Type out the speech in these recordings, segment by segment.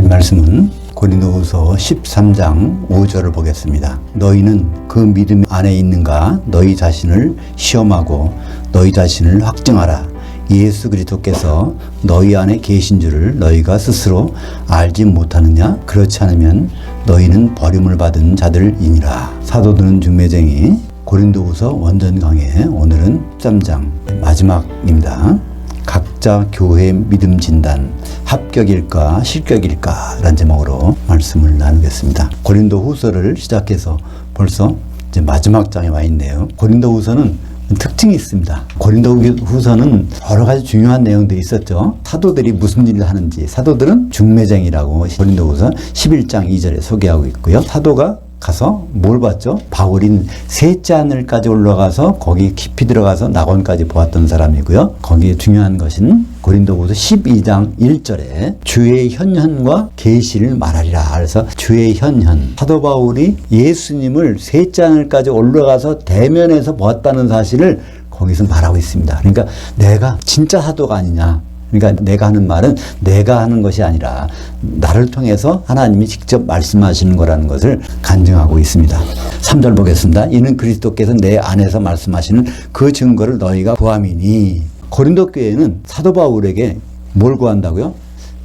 말씀은 고린도후서 13장 5절을 보겠습니다. 너희는 그 믿음 안에 있는가 너희 자신을 시험하고 너희 자신을 확증하라. 예수 그리스도께서 너희 안에 계신 줄을 너희가 스스로 알지 못하느냐? 그렇지 않으면 너희는 버림을 받은 자들이니라. 사도들은 중매쟁이 고린도후서 원전 강해 오늘은 13장 마지막입니다. 각자 교회 믿음 진단 합격일까 실격일까 라는 제목으로 말씀을 나누겠습니다. 고린도후서를 시작해서 벌써 이제 마지막 장에 와 있네요. 고린도후서는 특징이 있습니다. 고린도후서는 여러 가지 중요한 내용들이 있었죠. 사도들이 무슨 일을 하는지, 사도들은 중매쟁이라고 고린도후서 11장 2절에 소개하고 있고요. 사도가 가서 뭘 봤죠? 바울인 셋째 하늘까지 올라가서 거기 깊이 들어가서 낙원까지 보았던 사람이고요. 거기에 중요한 것은 고린도후서 12장 1절에 주의 현현과 계시를 말하리라. 그래서 주의 현현, 사도 바울이 예수님을 셋째 하늘까지 올라가서 대면에서 보았다는 사실을 거기서 말하고 있습니다. 그러니까 내가 진짜 사도가 아니냐. 그러니까 내가 하는 말은 내가 하는 것이 아니라 나를 통해서 하나님이 직접 말씀하시는 거라는 것을 간증하고 있습니다. 3절 보겠습니다. 이는 그리스도께서 내 안에서 말씀하시는 그 증거를 너희가 구함이니. 고린도 교회는 사도 바울에게 뭘 구한다고요?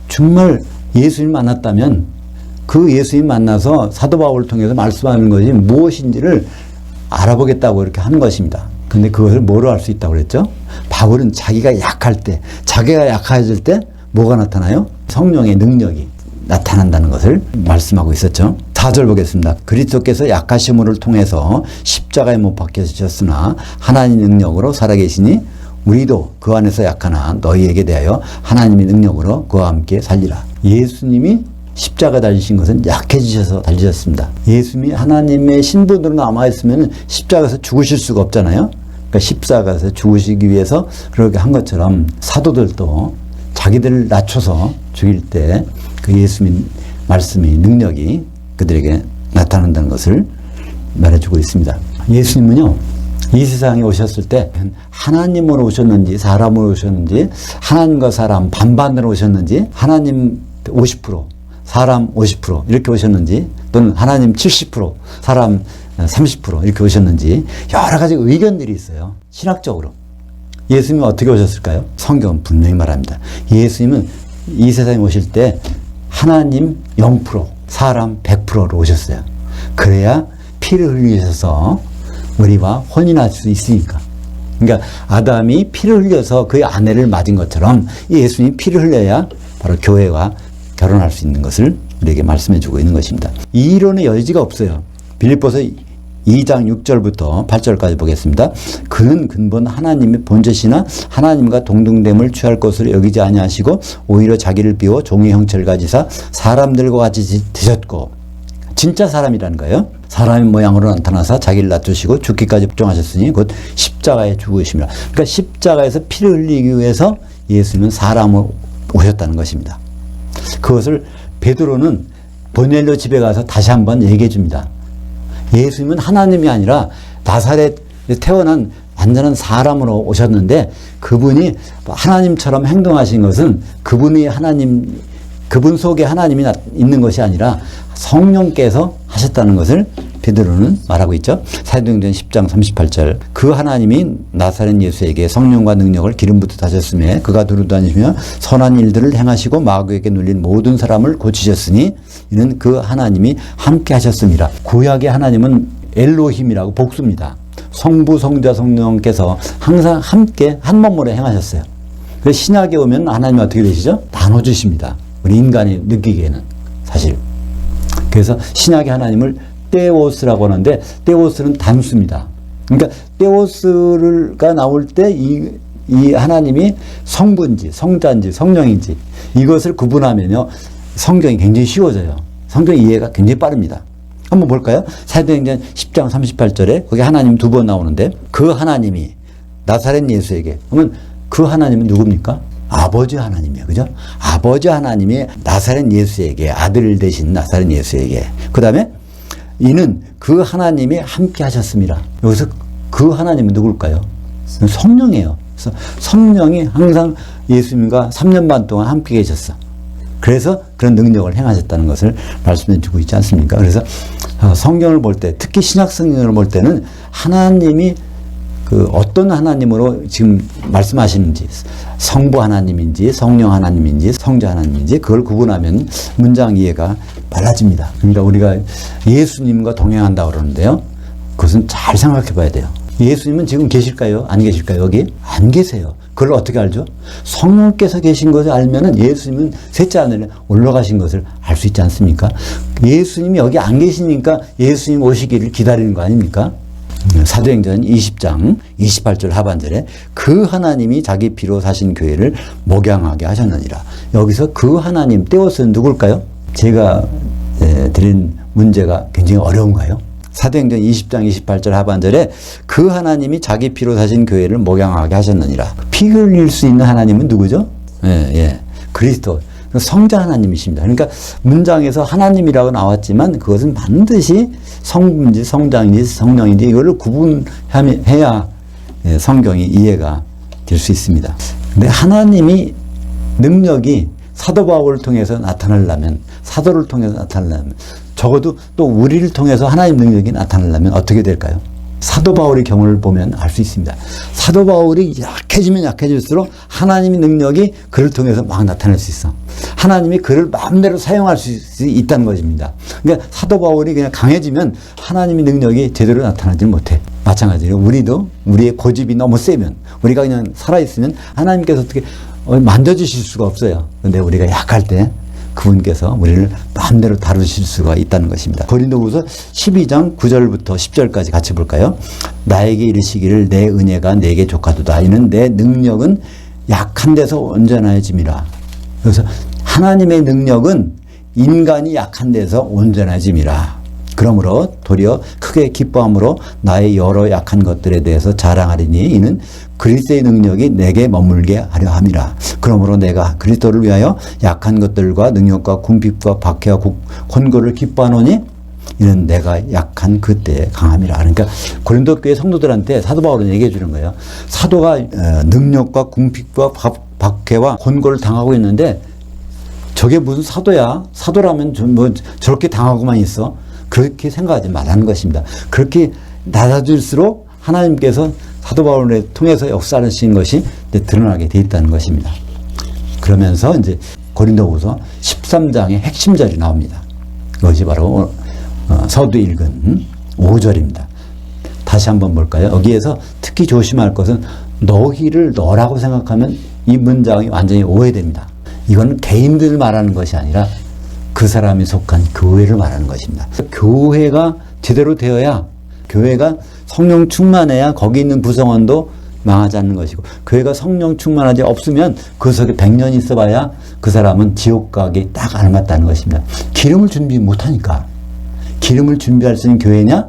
정말 예수님 만났다면 그 예수님 만나서 사도 바울을 통해서 말씀하는 것이 무엇인지를 알아보겠다고 이렇게 하는 것입니다. 근데 그것을 뭐로 할 수 있다고 그랬죠? 바울은 자기가 약할 때, 자기가 약해질 때 뭐가 나타나요? 성령의 능력이 나타난다는 것을 말씀하고 있었죠. 4절 보겠습니다. 그리스도께서 약하심을 통해서 십자가에 못 박히셨으나 하나님의 능력으로 살아계시니 우리도 그 안에서 약하나 너희에게 대하여 하나님의 능력으로 그와 함께 살리라. 예수님이 십자가 달리신 것은 약해지셔서 달리셨습니다. 예수님이 하나님의 신분으로 남아있으면 십자가에서 죽으실 수가 없잖아요. 그러니까 십자가에서 죽으시기 위해서 그렇게 한 것처럼 사도들도 자기들을 낮춰서 죽일 때 그 예수님 말씀이 능력이 그들에게 나타난다는 것을 말해주고 있습니다. 예수님은요, 이 세상에 오셨을 때 하나님으로 오셨는지 사람으로 오셨는지 하나님과 사람 반반으로 오셨는지 하나님 50% 사람 50% 이렇게 오셨는지 또는 하나님 70% 사람 30% 이렇게 오셨는지 여러 가지 의견들이 있어요. 신학적으로. 예수님은 어떻게 오셨을까요? 성경은 분명히 말합니다. 예수님은 이 세상에 오실 때 하나님 0% 사람 100%로 오셨어요. 그래야 피를 흘리셔서 우리와 혼인할 수 있으니까. 그러니까 아담이 피를 흘려서 그의 아내를 맞은 것처럼 예수님이 피를 흘려야 바로 교회와 결혼할 수 있는 것을 우리에게 말씀해 주고 있는 것입니다. 이 이론의 여지가 없어요. 빌립보서 2장 6절부터 8절까지 보겠습니다. 그는 근본 하나님의 본체시나 하나님과 동등됨을 취할 것으로 여기지 아니하시고 오히려 자기를 비워 종의 형체를 가지사 사람들과 같이 되셨고, 진짜 사람이라는 거예요. 사람의 모양으로 나타나사 자기를 낮추시고 죽기까지 복종하셨으니 곧 십자가에 죽으심이라. 그러니까 십자가에서 피를 흘리기 위해서 예수님은 사람으로 오셨다는 것입니다. 그것을 베드로는 보넬료 집에 가서 다시 한번 얘기해 줍니다. 예수님은 하나님이 아니라 나사렛에 태어난 완전한 사람으로 오셨는데 그분이 하나님처럼 행동하신 것은 그분이 하나님, 그분 속에 하나님이 있는 것이 아니라 성령께서 하셨다는 것을 베드로는 말하고 있죠. 사도행전 10장 38절 그 하나님이 나사렛 예수에게 성령과 능력을 기름 붓듯 하셨으며 그가 두루다니시며 선한 일들을 행하시고 마귀에게 눌린 모든 사람을 고치셨으니 이는 그 하나님이 함께 하셨습니다. 구약의 하나님은 엘로힘이라고 복수입니다. 성부 성자 성령께서 항상 함께 한 몸으로 행하셨어요. 그래서 신약에 오면 하나님이 어떻게 되시죠? 나눠주십니다. 우리 인간이 느끼기에는 사실. 그래서 신약의 하나님을 테오스라고 하는데 테오스는 단수입니다. 그러니까 테오스가 나올 때 이 하나님이 성부인지 성자인지 성령인지 이것을 구분하면요 성경이 굉장히 쉬워져요. 성경 이해가 굉장히 빠릅니다. 한번 볼까요? 사도행전 10장 38절에 거기 하나님 두 번 나오는데 그 하나님이 나사렛 예수에게 그러면 그 하나님은 누굽니까? 아버지 하나님이에요. 그죠? 아버지 하나님이 나사렛 예수에게 아들 되신 나사렛 예수에게 그 다음에 이는 그 하나님이 함께 하셨습니다. 여기서 그 하나님은 누굴까요? 성령이에요. 그래서 성령이 항상 예수님과 3년 반 동안 함께 계셨어. 그래서 그런 능력을 행하셨다는 것을 말씀해 주고 있지 않습니까? 그래서 성경을 볼 때, 특히 신약 성경을 볼 때는 하나님이 그 어떤 하나님으로 지금 말씀하시는지, 성부 하나님인지 성령 하나님인지 성자 하나님인지 그걸 구분하면 문장 이해가 빨라집니다. 그러니까 우리가 예수님과 동행한다고 그러는데요. 그것은 잘 생각해 봐야 돼요. 예수님은 지금 계실까요? 안 계실까요? 여기? 안 계세요. 그걸 어떻게 알죠? 성령께서 계신 것을 알면은 예수님은 셋째 하늘에 올라가신 것을 알 수 있지 않습니까? 예수님이 여기 안 계시니까 예수님 오시기를 기다리는 거 아닙니까? 사도행전 20장 28절 하반절에 그 하나님이 자기 피로 사신 교회를 목양하게 하셨느니라. 여기서 그 하나님 떼어서 누굴까요? 제가 드린 문제가 굉장히 어려운가요? 사도행전 20장 28절 하반절에 그 하나님이 자기 피로 사신 교회를 목양하게 하셨느니라. 피 흘릴 수 있는 하나님은 누구죠? 그리스도. 성자 하나님이십니다. 그러니까 문장에서 하나님이라고 나왔지만 그것은 반드시 성부인지 성자인지 성령인지 이거를 구분해야 성경이 이해가 될 수 있습니다. 근데 하나님이 능력이 사도 바울을 통해서 나타나려면, 사도를 통해서 나타나려면, 적어도 또 우리를 통해서 하나님 능력이 나타나려면 어떻게 될까요? 사도 바울의 경우를 보면 알 수 있습니다. 사도 바울이 약해지면 약해질수록 하나님의 능력이 그를 통해서 막 나타날 수 있어. 하나님이 그를 마음대로 사용할 수 있다는 것입니다. 그러니까 사도 바울이 그냥 강해지면 하나님의 능력이 제대로 나타나지 못해. 마찬가지로 우리도 우리의 고집이 너무 세면, 우리가 그냥 살아있으면 하나님께서 어떻게 만져주실 수가 없어요. 그런데 우리가 약할 때 그분께서 우리를 마음대로 다루실 수가 있다는 것입니다. 고린도후서 12장 9절부터 10절까지 같이 볼까요? 나에게 이르시기를 내 은혜가 내게 족하도다. 이는 내 능력은 약한 데서 온전해짐이라. 그래서 하나님의 능력은 인간이 약한 데서 온전해짐이라. 그러므로 도리어 크게 기뻐함으로 나의 여러 약한 것들에 대해서 자랑하리니 이는 그리스도의 능력이 내게 머물게 하려 함이라. 그러므로 내가 그리스도를 위하여 약한 것들과 능력과 궁핍과 박해와 권고를 기뻐하노니 이는 내가 약한 그때에 강함이라. 그러니까 고린도 교회 성도들한테 사도 바울은 얘기해 주는 거예요. 사도가 능력과 궁핍과 박해와 권고를 당하고 있는데 저게 무슨 사도야? 사도라면 뭐 저렇게 당하고만 있어? 그렇게 생각하지 말라는 것입니다. 그렇게 낮아질수록 하나님께서 사도 바울을 통해서 역사하신 것이 이제 드러나게 돼 있다는 것입니다. 그러면서 이제 고린도후서 13장의 핵심절이 나옵니다. 그것이 바로 서두 읽은 5절입니다. 다시 한번 볼까요? 여기에서 특히 조심할 것은 너희를 너라고 생각하면 이 문장이 완전히 오해됩니다. 이건 개인들을 말하는 것이 아니라 그 사람이 속한 교회를 말하는 것입니다. 교회가 제대로 되어야, 교회가 성령 충만해야 거기 있는 구성원도 망하지 않는 것이고, 교회가 성령 충만하지 없으면 그 속에 100년 있어봐야 그 사람은 지옥 가기 딱 알맞다는 것입니다. 기름을 준비 못하니까. 기름을 준비할 수 있는 교회냐?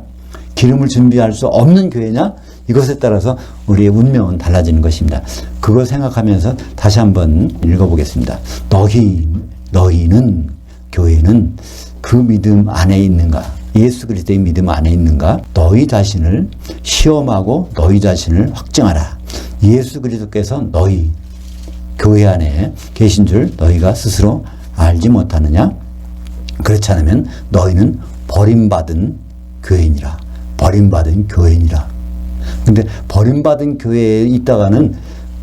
기름을 준비할 수 없는 교회냐? 이것에 따라서 우리의 운명은 달라지는 것입니다. 그걸 생각하면서 다시 한번 읽어보겠습니다. 너희는, 교회는 그 믿음 안에 있는가? 예수 그리스도의 믿음 안에 있는가? 너희 자신을 시험하고 너희 자신을 확증하라. 예수 그리스도께서 너희 교회 안에 계신 줄 너희가 스스로 알지 못하느냐? 그렇지 않으면 너희는 버림받은 교회인이라. 버림받은 교회인이라. 근데 버림받은 교회에 있다가는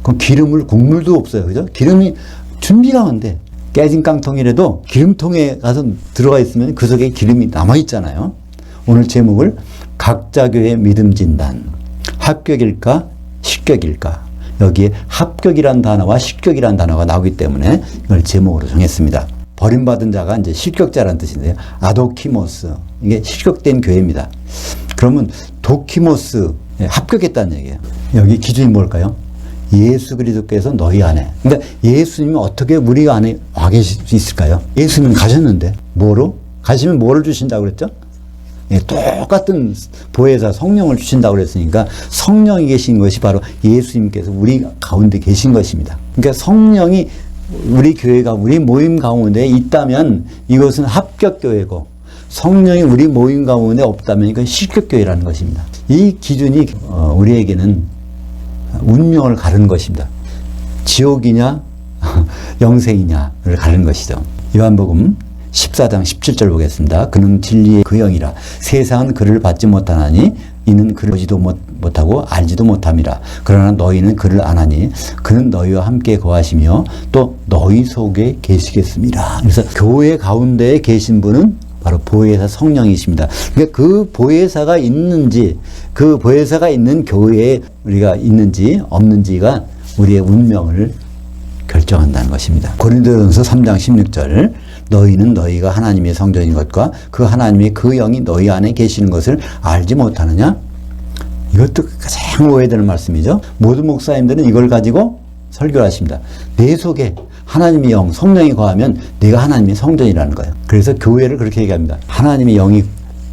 그 기름을 국물도 없어요. 그죠? 기름이 준비가 안 돼. 깨진 깡통이라도 기름통에 가서 들어가 있으면 그 속에 기름이 남아있잖아요. 오늘 제목을 각자 교회 믿음 진단. 합격일까? 실격일까? 여기에 합격이란 단어와 실격이란 단어가 나오기 때문에 이걸 제목으로 정했습니다. 버림받은 자가 이제 실격자라는 뜻인데요. 아도키모스. 이게 실격된 교회입니다. 그러면 도키모스, 합격했다는 얘기예요. 여기 기준이 뭘까요? 예수 그리스도께서 너희 안에. 그러니까 예수님이 어떻게 우리 안에 와 계실 수 있을까요? 예수님 가셨는데 뭐로? 가시면 뭐를 주신다고 그랬죠? 똑같은 보혜사 성령을 주신다고 그랬으니까 성령이 계신 것이 바로 예수님께서 우리 가운데 계신 것입니다. 그러니까 성령이 우리 교회가 우리 모임 가운데 있다면 이것은 합격교회고, 성령이 우리 모임 가운데 없다면 이건 실격교회라는 것입니다. 이 기준이 우리에게는 운명을 가르는 것입니다. 지옥이냐 영생이냐를 가르는 것이죠. 요한복음 14장 17절 보겠습니다. 그는 진리의 그 영이라 세상은 그를 받지 못하나니 이는 그를 보지도 못하고 알지도 못함이라. 그러나 너희는 그를 아나니 그는 너희와 함께 거하시며 또 너희 속에 계시겠습니다. 그래서 교회 가운데에 계신 분은 바로 보혜사 성령이십니다. 그러니까 그 보혜사가 있는지, 그 보혜사가 있는 교회에 우리가 있는지 없는지가 우리의 운명을 결정한다는 것입니다. 고린도전서 3장 16절 너희는 너희가 하나님의 성전인 것과 그 하나님의 그 영이 너희 안에 계시는 것을 알지 못하느냐? 이것도 가장 오해되는 말씀이죠. 모든 목사님들은 이걸 가지고 설교를 하십니다. 내 속에 하나님의 영, 성령이 거하면 내가 하나님의 성전이라는 거예요. 그래서 교회를 그렇게 얘기합니다. 하나님의 영이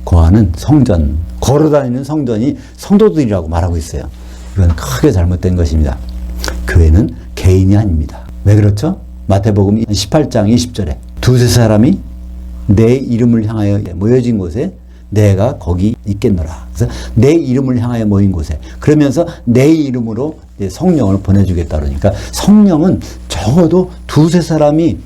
거하는 성전, 걸어다니는 성전이 성도들이라고 말하고 있어요. 이건 크게 잘못된 것입니다. 교회는 개인이 아닙니다. 왜 그렇죠? 마태복음 18장 20절에 두세 사람이 내 이름을 향하여 모여진 곳에 내가 거기 있겠노라. 그래서 내 이름을 향하여 모인 곳에, 그러면서 내 이름으로 성령을 보내주겠다 그러니까 성령은 적어도 두세 사람이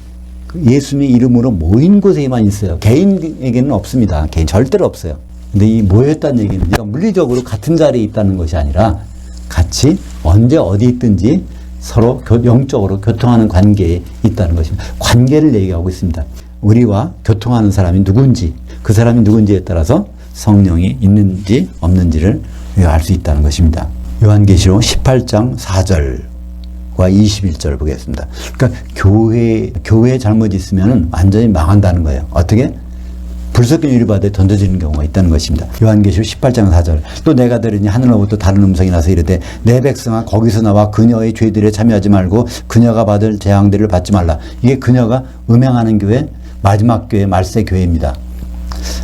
예수님의 이름으로 모인 곳에만 있어요. 개인에게는 없습니다. 개인 절대로 없어요. 근데 이 모였다는 얘기는 물리적으로 같은 자리에 있다는 것이 아니라 같이 언제 어디 있든지 서로 영적으로 교통하는 관계에 있다는 것입니다. 관계를 얘기하고 있습니다. 우리와 교통하는 사람이 누군지, 그 사람이 누군지에 따라서 성령이 있는지 없는지를 알 수 있다는 것입니다. 요한계시록 18장 4절과 21절 보겠습니다. 그러니까 교회에 잘못이 있으면 완전히 망한다는 거예요. 어떻게? 불섞인 유리바다에 던져지는 경우가 있다는 것입니다. 요한계시록 18장 4절 또 내가 들으니 하늘로부터 다른 음성이 나서 이르되 내 백성아 거기서 나와 그녀의 죄들에 참여하지 말고 그녀가 받을 재앙들을 받지 말라. 이게 그녀가 음행하는 교회, 마지막 교회, 말세교회입니다.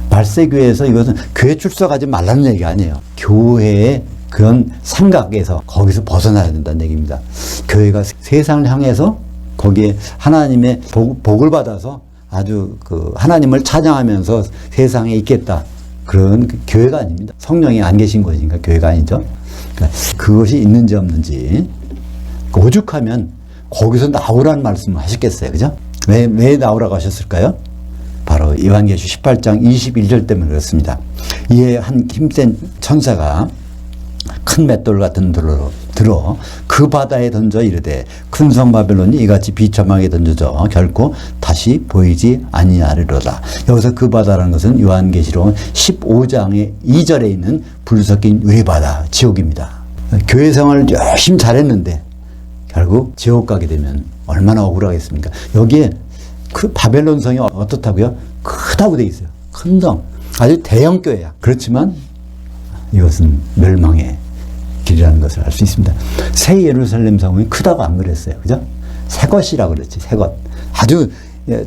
말세교회에서 이것은 교회 출석하지 말라는 얘기가 아니에요. 교회의 그런 삼각에서 거기서 벗어나야 된다는 얘기입니다. 교회가 세상을 향해서 거기에 하나님의 복을 받아서 아주 하나님을 찬양하면서 세상에 있겠다. 그런 교회가 아닙니다. 성령이 안 계신 것이니까 교회가 아니죠. 그러니까 그것이 있는지 없는지 오죽하면 거기서 나오라는 말씀을 하셨겠어요. 그죠? 왜 나오라고 하셨을까요? 바로 요한계시록 18장 21절 때문에 그렇습니다. 이에 한 힘센 천사가 큰 맷돌 같은 돌로 들어 그 바다에 던져 이르되 큰 성 바벨론이 이같이 비참하게 던져져 결코 다시 보이지 아니하리로다. 여기서 그 바다라는 것은 요한계시록 15장의 2절에 있는 불 섞인 유리바다, 지옥입니다. 교회 생활을 열심히 잘했는데 결국 지옥 가게 되면 얼마나 억울하겠습니까? 여기에 그 바벨론 성이 어떻다고요? 크다고 돼 있어요. 큰 성, 아주 대형 교회야. 그렇지만 이것은 멸망의 길이라는 것을 알 수 있습니다. 새 예루살렘 성이 크다고 안 그랬어요. 그죠? 새 것이라고 그랬지. 새 것. 아주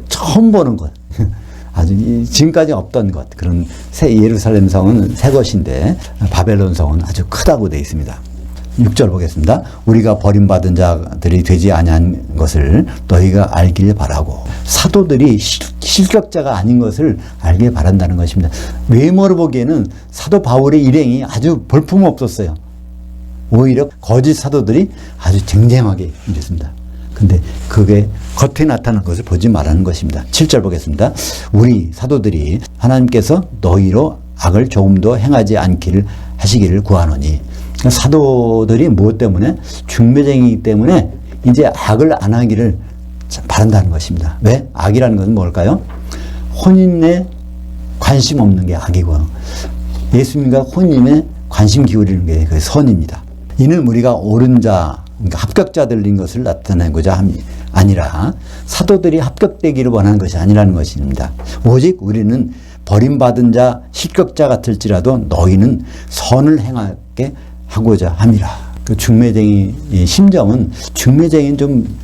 처음 보는 것. 아주 지금까지 없던 것. 그런 새 예루살렘 성은 새 것인데 바벨론 성은 아주 크다고 되어 있습니다. 6절 보겠습니다. 우리가 버림받은 자들이 되지 아니한 것을 너희가 알길 바라고. 사도들이 실격자가 아닌 것을 알길 바란다는 것입니다. 외모로 보기에는 사도 바울의 일행이 아주 볼품없었어요. 오히려 거짓 사도들이 아주 쟁쟁하게 일했습니다. 근데 그게 겉에 나타난 것을 보지 말라는 것입니다. 7절 보겠습니다. 우리 사도들이 하나님께서 너희로 악을 조금도 행하지 않기를 하시기를 구하노니. 사도들이 무엇 때문에? 중매쟁이기 때문에 이제 악을 안 하기를 바란다는 것입니다. 왜? 악이라는 것은 뭘까요? 혼인에 관심 없는 게 악이고요. 예수님과 혼인에 관심 기울이는 게 그 선입니다. 이는 우리가 옳은 자, 그러니까 합격자들인 것을 나타내고자 아니라 사도들이 합격되기를 원하는 것이 아니라는 것입니다. 오직 우리는 버림받은 자, 실격자 같을지라도 너희는 선을 행하게 하고자 함이라. 그 중매쟁이의 심정은 중매쟁이는 좀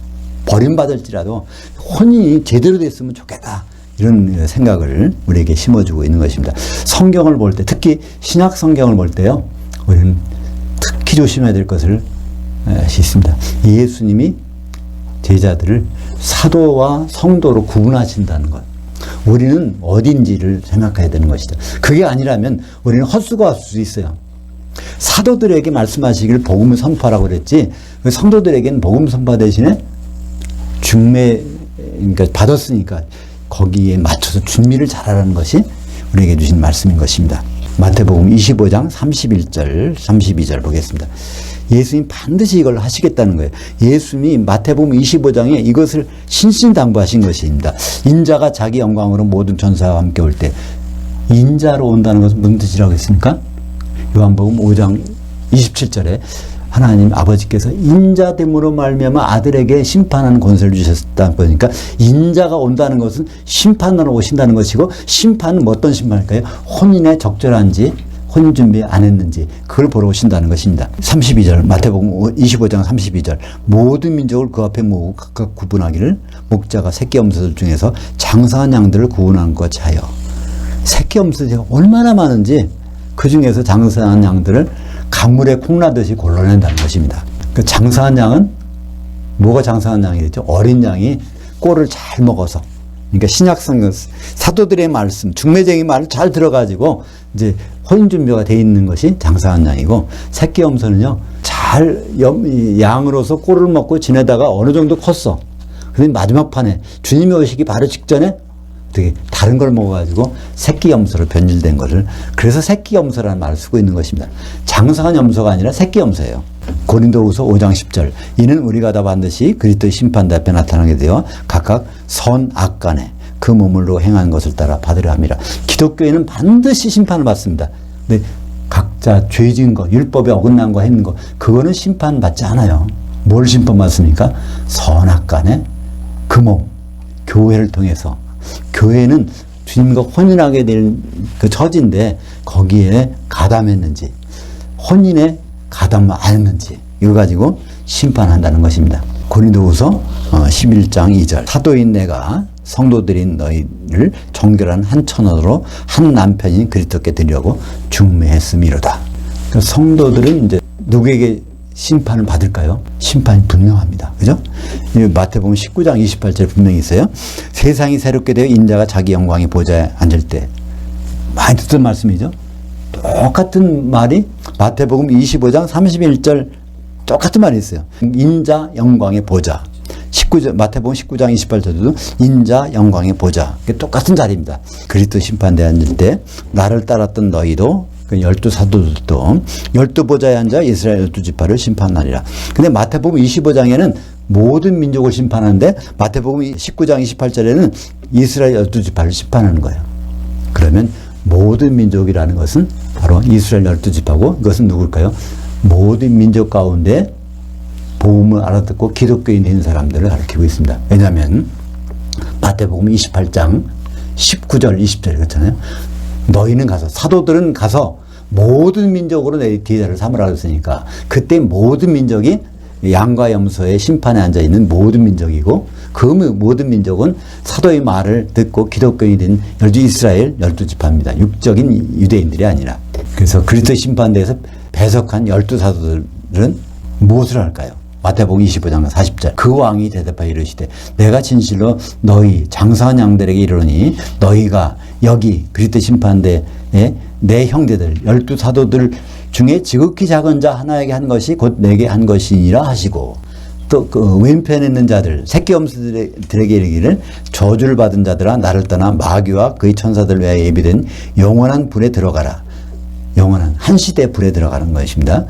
버림받을지라도 혼인이 제대로 됐으면 좋겠다. 이런 생각을 우리에게 심어주고 있는 것입니다. 성경을 볼 때, 특히 신약 성경을 볼 때요, 우리는 특히 조심해야 될 것을 있습니다. 예수님이 제자들을 사도와 성도로 구분하신다는 것. 우리는 어딘지를 생각해야 되는 것이죠. 그게 아니라면 우리는 헛수고할 수 있어요. 사도들에게 말씀하시기를 복음을 선포하라고 그랬지, 성도들에게는 복음 선포 대신에 중매 그러니까 받았으니까 거기에 맞춰서 준비를 잘하라는 것이 우리에게 주신 말씀인 것입니다. 마태복음 25장 31절, 32절 보겠습니다. 예수님 반드시 이걸 하시겠다는 거예요. 예수님이 마태복음 25장에 이것을 신신당부하신 것입니다. 인자가 자기 영광으로 모든 천사와 함께 올 때, 인자로 온다는 것은 무슨 뜻이라고 했습니까? 요한복음 5장 27절에 하나님 아버지께서 인자됨으로 말미암아 아들에게 심판하는 권세를 주셨다 보니까 인자가 온다는 것은 심판하러 오신다는 것이고, 심판은 어떤 심판일까요? 혼인에 적절한지, 혼인 준비 안 했는지 그걸 보러 오신다는 것입니다. 32절 마태복음 25장 32절 모든 민족을 그 앞에 모으고 각각 구분하기를 목자가 새끼 염소들 중에서 장사한 양들을 구분한 것 하여. 새끼 염소들이 얼마나 많은지 그 중에서 장사한 양들을 강물에 콩나듯이 골라낸다는 것입니다. 그 장사한 양은 뭐가 장사한 양이겠죠? 어린 양이 꼴을 잘 먹어서, 그러니까 신약성경 사도들의 말씀, 중매쟁이 말을 잘 들어가지고 이제 혼인 준비가 돼 있는 것이 장사한 양이고, 새끼 염소는요 잘 양으로서 꼴을 먹고 지내다가 어느 정도 컸어. 그런데 마지막 판에 주님이 오시기 바로 직전에 되게 다른 걸 먹어가지고 새끼 염소로 변질된 것을, 그래서 새끼 염소라는 말을 쓰고 있는 것입니다. 장사한 염소가 아니라 새끼 염소예요. 고린도후서 5장 10절 이는 우리가 다 반드시 그리스도의 심판대 앞에 나타나게 되어 각각 선악간에 그 몸으로 행한 것을 따라 받으려 함이라. 기독교인은 반드시 심판을 받습니다. 근데 각자 죄 지은 거, 율법에 어긋난 거 했는 거, 그거는 심판받지 않아요. 뭘 심판받습니까? 선악간에 그 몸, 교회를 통해서. 교회는 주님과 혼인하게 될 그 처지인데 거기에 가담했는지, 혼인에 가담 안 했는지 이걸 가지고 심판한다는 것입니다. 고린도후서 11장 2절 사도인 내가 성도들인 너희를 정결한 한 처녀로 한 남편인 그리스도께 드리려고 중매했음이로다. 그러니까 성도들은 이제 누구에게 심판을 받을까요? 심판이 분명합니다. 그죠? 마태복음 19장 28절 분명히 있어요. 세상이 새롭게 되어 인자가 자기 영광의 보좌에 앉을 때. 많이 듣던 말씀이죠. 똑같은 말이 마태복음 25장 31절 똑같은 말이 있어요. 인자 영광의 보좌. 마태복음 19장 28절도 인자 영광의 보좌. 똑같은 자리입니다. 그리스도 심판대에 앉을 때 나를 따랐던 너희도, 그 12사도들도 12보좌에 앉아 이스라엘 12지파를 심판하리라. 근데 마태복음 25장에는 모든 민족을 심판하는데 마태복음 19장 28절에는 이스라엘 12지파를 심판하는 거예요. 그러면 모든 민족이라는 것은 바로 이스라엘 12지파고, 이것은 누굴까요? 모든 민족 가운데 복음을 알아듣고 기독교인 된 사람들을 가리키고 있습니다. 왜냐하면 마태복음 28장 19절 20절 그렇잖아요. 너희는 가서, 사도들은 가서 모든 민족으로 내 제자를 삼으라 했으니까 그때 모든 민족이 양과 염소의 심판에 앉아있는 모든 민족이고, 그 모든 민족은 사도의 말을 듣고 기독교인이 된 이스라엘 12지파입니다. 육적인 유대인들이 아니라. 그래서 그리스도 심판대에서 배석한 12사도들은 무엇을 할까요? 마태복음 25장 40절 그 왕이 대답하여 이르시되 내가 진실로 너희 장사한 양들에게 이르노니 너희가 여기 그리스도 심판대에 내 형제들 12사도들 중에 지극히 작은 자 하나에게 한 것이 곧 내게 한 것이니라 하시고, 또 그 왼편에 있는 자들 새끼 염소들에게 이르기를 저주를 받은 자들아 나를 떠나 마귀와 그의 천사들 외에 예비된 영원한 불에 들어가라. 영원한 한 시대 불에 들어가는 것입니다.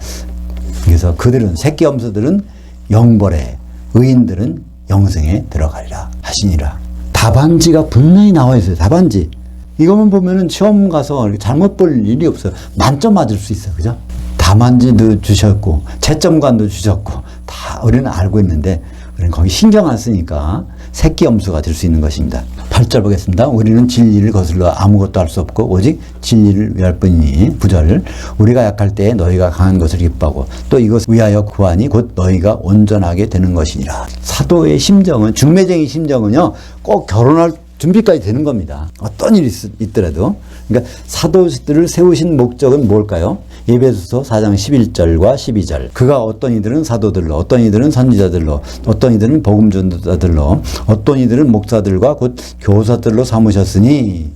그래서 그들은 새끼 염소들은 영벌에, 의인들은 영생에 들어가리라 하시니라. 답안지가 분명히 나와 있어요. 답안지. 이것만 보면은 시험 가서 잘못 볼 일이 없어요. 만점 맞을 수 있어요. 그죠? 답안지도 주셨고, 채점관도 주셨고, 다 우리는 알고 있는데, 우리는 거기 신경 안 쓰니까 새끼 염소가 될 수 있는 것입니다. 8절 보겠습니다. 우리는 진리를 거슬러 아무것도 할 수 없고 오직 진리를 위할 뿐이니 9절 우리가 약할 때에 너희가 강한 것을 기뻐하고 또 이것을 위하여 구하니 곧 너희가 온전하게 되는 것이니라. 사도의 심정은, 중매쟁이 심정은요 꼭 결혼할 준비까지 되는 겁니다. 어떤 일이 있더라도. 그러니까 사도들을 세우신 목적은 뭘까요? 에베소서 4장 11절과 12절 그가 어떤 이들은 사도들로, 어떤 이들은 선지자들로, 어떤 이들은 복음 전도자들로, 어떤 이들은 목사들과 곧 교사들로 삼으셨으니,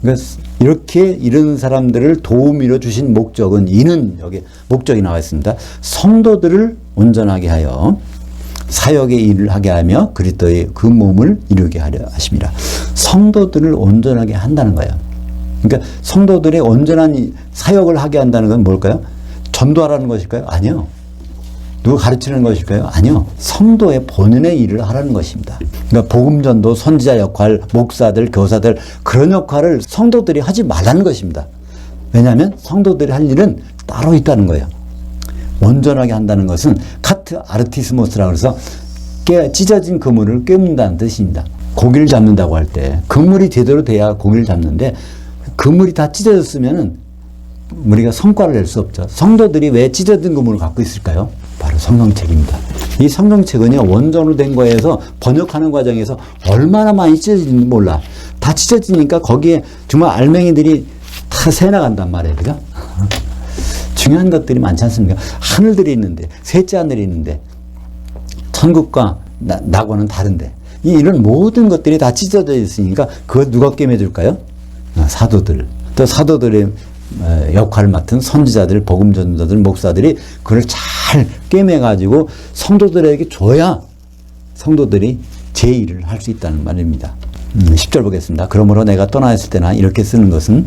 그러니까 이렇게 이런 사람들을 도우미로 주신 목적은, 이는 여기 목적이 나와 있습니다. 성도들을 온전하게 하여 사역의 일을 하게 하며 그리스도의 그 몸을 이루게 하려 하심이라. 성도들을 온전하게 한다는 거예요. 그러니까 성도들의 온전한 사역을 하게 한다는 건 뭘까요? 전도하라는 것일까요? 아니요. 누가 가르치는 것일까요? 아니요. 성도의 본연의 일을 하라는 것입니다. 그러니까 복음전도, 선지자 역할, 목사들, 교사들 그런 역할을 성도들이 하지 말라는 것입니다. 왜냐하면 성도들이 할 일은 따로 있다는 거예요. 온전하게 한다는 것은 카트 아르티스모스라고 해서 찢어진 그물을 꿰문다는 뜻입니다. 고기를 잡는다고 할 때 그물이 제대로 돼야 고기를 잡는데 그물이 다 찢어졌으면 우리가 성과를 낼 수 없죠. 성도들이 왜 찢어진 그물을 갖고 있을까요? 바로 성경책입니다. 이 성경책은요, 원전으로 된 거에서 번역하는 과정에서 얼마나 많이 찢어지는지 몰라. 다 찢어지니까 거기에 정말 알맹이들이 다 새나간단 말이에요. 그죠? 중요한 것들이 많지 않습니까? 하늘들이 있는데, 셋째 하늘이 있는데, 천국과 낙원은 다른데, 이런 모든 것들이 다 찢어져 있으니까 그걸 누가 꿰매줄까요? 사도들. 또 사도들의 역할을 맡은 선지자들, 복음전도자들, 목사들이 그걸 잘 꿰매가지고 성도들에게 줘야 성도들이 제 일을 할 수 있다는 말입니다. 10절 보겠습니다. 그러므로 내가 떠나 있을 때나 이렇게 쓰는 것은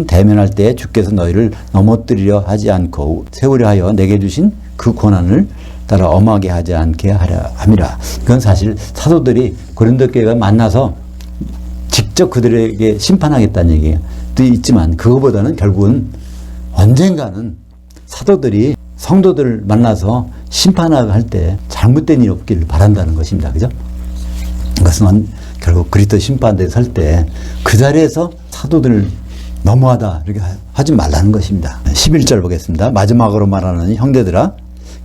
대면할 때 주께서 너희를 넘어뜨리려 하지 않고 세우려 하여 내게 주신 그 고난을 따라 엄하게 하지 않게 하려 함이라. 그건 사실 사도들이 고린도 교회가 만나서 직접 그들에게 심판하겠다는 얘기예요. 또 있지만 그거보다는 결국은 언젠가는 사도들이 성도들을 만나서 심판하고 할 때 잘못된 일이 없기를 바란다는 것입니다. 그죠? 그것은 결국 그리스도 심판대에 설 때 그 자리에서 사도들을 너무하다 이렇게 하지 말라는 것입니다. 11절 보겠습니다. 마지막으로 말하는 형제들아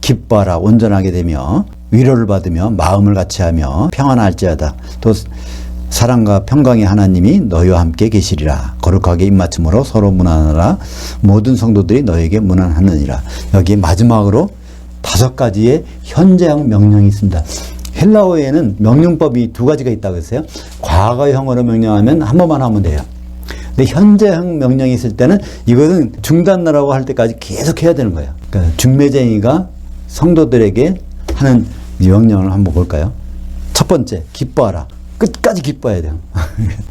기뻐하라. 온전하게 되며 위로를 받으며 마음을 같이하며 평안할지어다. 또 사랑과 평강의 하나님이 너희와 함께 계시리라. 거룩하게 입맞춤으로 서로 문안하라. 모든 성도들이 너에게 문안하느니라. 여기 마지막으로 5가지의 현재형 명령이 있습니다. 헬라어에는 명령법이 2가지가 있다고 했어요. 과거형으로 명령하면 한 번만 하면 돼요. 근데 현재형 명령이 있을 때는 이것은 중단나라고 할 때까지 계속 해야 되는 거예요. 그러니까 중매쟁이가 성도들에게 하는 명령을 한번 볼까요? 첫 번째, 기뻐하라. 끝까지 기뻐해야 돼요.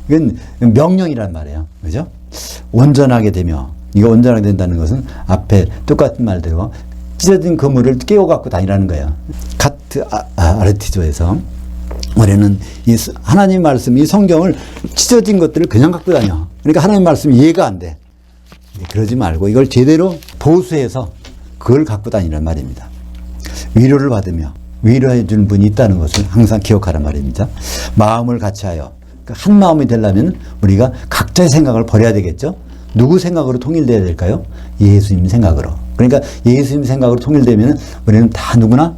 이건 명령이란 말이에요. 그죠? 온전하게 되며, 이거 온전하게 된다는 것은 앞에 똑같은 말대로 찢어진 그물을 깨워갖고 다니라는 거예요. 카트 아르티조에서 우리는 이 하나님 말씀, 이 성경을 찢어진 것들을 그냥 갖고 다녀. 그러니까 하나님 말씀이 이해가 안 돼. 그러지 말고 이걸 제대로 보수해서 그걸 갖고 다니란 말입니다. 위로를 받으며 위로해 주는 분이 있다는 것을 항상 기억하란 말입니다. 마음을 같이하여. 그러니까 한 마음이 되려면 우리가 각자의 생각을 버려야 되겠죠. 누구 생각으로 통일돼야 될까요? 예수님 생각으로. 그러니까 예수님 생각으로 통일되면 우리는 다 누구나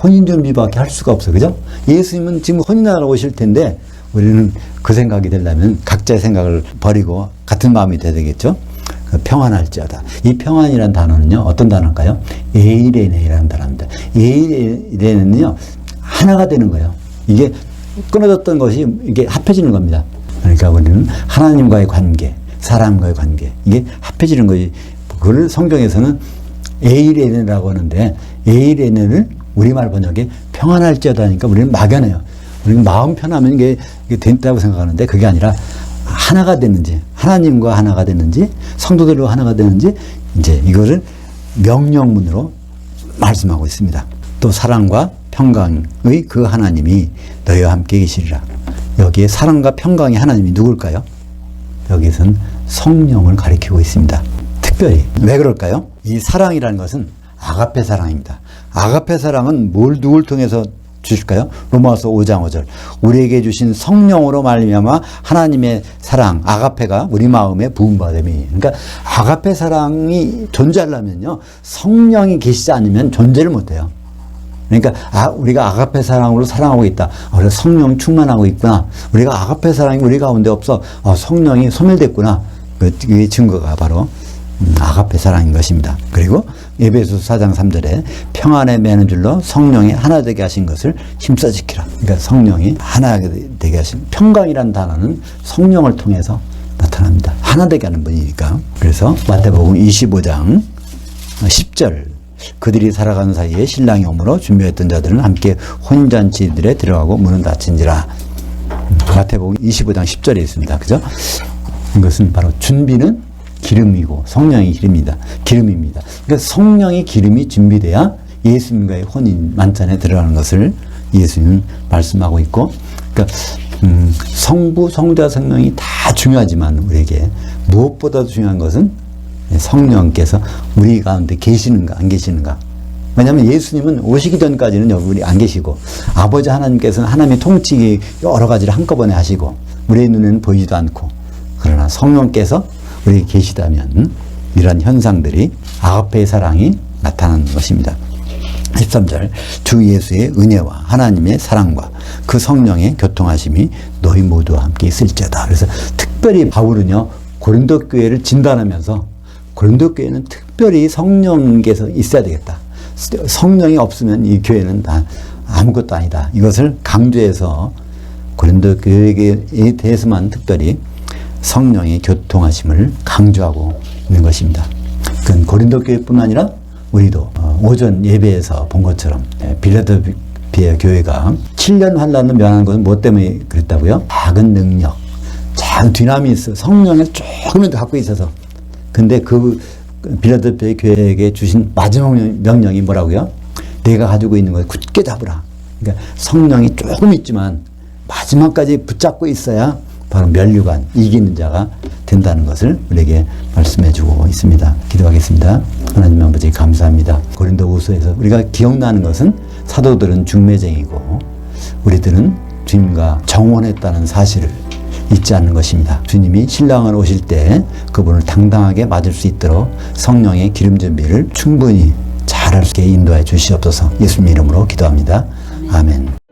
혼인준비밖에 할 수가 없어. 그죠? 예수님은 지금 혼인하러 오실 텐데 우리는 그 생각이 되려면 각자의 생각을 버리고 같은 마음이 돼야 되겠죠? 평안할지어다. 이 평안이라는 단어는요, 어떤 단어일까요? 에이레네라는 단어입니다. 에이레네는요, 하나가 되는 거예요. 이게 끊어졌던 것이 이게 합해지는 겁니다. 그러니까 우리는 하나님과의 관계, 사람과의 관계, 이게 합해지는 거지. 그걸 성경에서는 에이레네라고 하는데, 에이레네를 우리말 번역에 평안할지어다 하니까 우리는 막연해요. 우리는 마음 편하면 이게 된다고 생각하는데 그게 아니라 하나가 됐는지, 하나님과 하나가 됐는지, 성도들과 하나가 됐는지, 이제 이거를 명령문으로 말씀하고 있습니다. 또 사랑과 평강의 그 하나님이 너희와 함께 계시리라. 여기에 사랑과 평강의 하나님이 누굴까요? 여기서는 성령을 가리키고 있습니다. 특별히. 왜 그럴까요? 이 사랑이라는 것은 아가페 사랑입니다. 아가페 사랑은 누굴 통해서 주실까요? 로마서 5장 5절. 우리에게 주신 성령으로 말미암아 하나님의 사랑, 아가페가 우리 마음에 부음받음이. 그러니까 아가페 사랑이 존재하려면요, 성령이 계시지 않으면 존재를 못해요. 그러니까 우리가 아가페 사랑으로 사랑하고 있다. 우리가 성령 충만하고 있구나. 우리가 아가페 사랑이 우리 가운데 없어. 성령이 소멸됐구나. 그 증거가 바로 아가페 사랑인 것입니다. 그리고 에베소서 4장 3절에 평안에 매는 줄로 성령이 하나 되게 하신 것을 힘써 지키라. 그러니까 성령이 하나 되게 하신, 평강이라는 단어는 성령을 통해서 나타납니다. 하나 되게 하는 분이니까. 그래서 마태복음 25장 10절 그들이 살아가는 사이에 신랑이 오므로 준비했던 자들은 함께 혼잔치들에 들어가고 문은 닫힌지라. 마태복음 25장 10절에 있습니다. 그죠? 이것은 바로 준비는 기름이고 성령이 기름입니다. 그러니까 성령이 기름이 준비돼야 예수님과의 혼인 만찬에 들어가는 것을 예수님은 말씀하고 있고, 그러니까 성부, 성자, 성령이 다 중요하지만 우리에게 무엇보다도 중요한 것은 성령께서 우리 가운데 계시는가 안 계시는가. 왜냐하면 예수님은 오시기 전까지는 여기 우리 안 계시고, 아버지 하나님께서는 하나님의 통치 여러 가지를 한꺼번에 하시고 우리의 눈에는 보이지도 않고, 그러나 성령께서 우리에게 계시다면 이런 현상들이 아가페의 사랑이 나타나는 것입니다. 13절, 주 예수의 은혜와 하나님의 사랑과 그 성령의 교통하심이 너희 모두와 함께 있을지어다. 그래서 특별히 바울은요, 고린도 교회를 진단하면서 고린도 교회는 특별히 성령께서 있어야 되겠다. 성령이 없으면 이 교회는 다 아무것도 아니다. 이것을 강조해서 고린도 교회에 대해서만 특별히 성령의 교통하심을 강조하고 있는 것입니다. 그건 고린도 교회뿐만 아니라 우리도 오전 예배에서 본 것처럼 빌라델피아 교회가 7년 환란을 면하는 것은 무엇 때문에 그랬다고요? 작은 능력, 작은 디나미스, 성령을 조금이라도 갖고 있어서. 근데 그 빌라델피아 교회에게 주신 마지막 명령이 뭐라고요? 내가 가지고 있는 것을 굳게 잡으라. 그러니까 성령이 조금 있지만 마지막까지 붙잡고 있어야 바로 면류관, 이기는 자가 된다는 것을 우리에게 말씀해 주고 있습니다. 기도하겠습니다. 하나님 아버지 감사합니다. 고린도후서에서 우리가 기억나는 것은 사도들은 중매쟁이고 우리들은 주님과 정혼했다는 사실을 잊지 않는 것입니다. 주님이 신랑을 오실 때 그분을 당당하게 맞을 수 있도록 성령의 기름 준비를 충분히 잘할 수 있게 인도해 주시옵소서. 예수님 이름으로 기도합니다. 아멘.